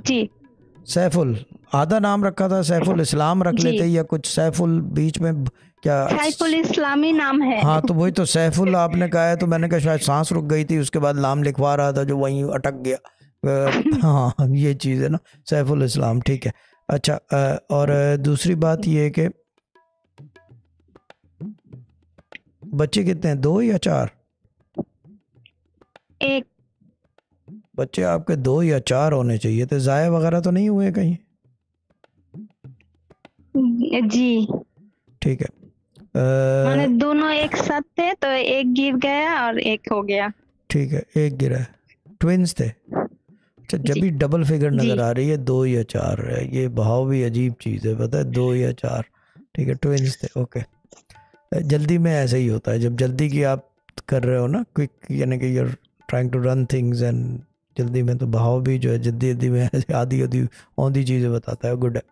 जी सैफुल, आधा नाम रखा था सैफुल इस्लाम रख जी। लेते या कुछ, सैफुल बीच में क्या? सैफुल इस्लामी नाम है। हाँ तो वही तो, सैफुल आपने कहा है तो मैंने कहा शायद सांस रुक गई थी, उसके बाद नाम लिखवा रहा था जो वहीं अटक गया। हाँ ये चीज़ है ना, सैफुल इस्लाम, ठीक है। अच्छा और दूसरी बात ये है कि बच्चे कितने हैं, 2 या 4? एक। बच्चे आपके 2 या 4 होने चाहिए थे, ज़ाया वगैरह तो नहीं हुए कहीं? जी ठीक है। माने दोनों एक साथ थे तो एक गिर गया और एक हो गया। ठीक है, एक गिरा है, ट्विंस थे। अच्छा, जब जी भी डबल फिगर जी। नज़र आ रही है 2 या 4 है, ये बहाव भी अजीब चीज़ है, पता है, 2 या 4। ठीक है, ट्विंस थे, ओके। जल्दी में ऐसा ही होता है, जब जल्दी की आप कर रहे हो ना, क्विक, यानी कि you're trying to run things and जल्दी में, तो बहाव भी जो है जल्दी जल्दी में ऐसे आधी आधी औंधी चीज़ें बताता है, गुड है।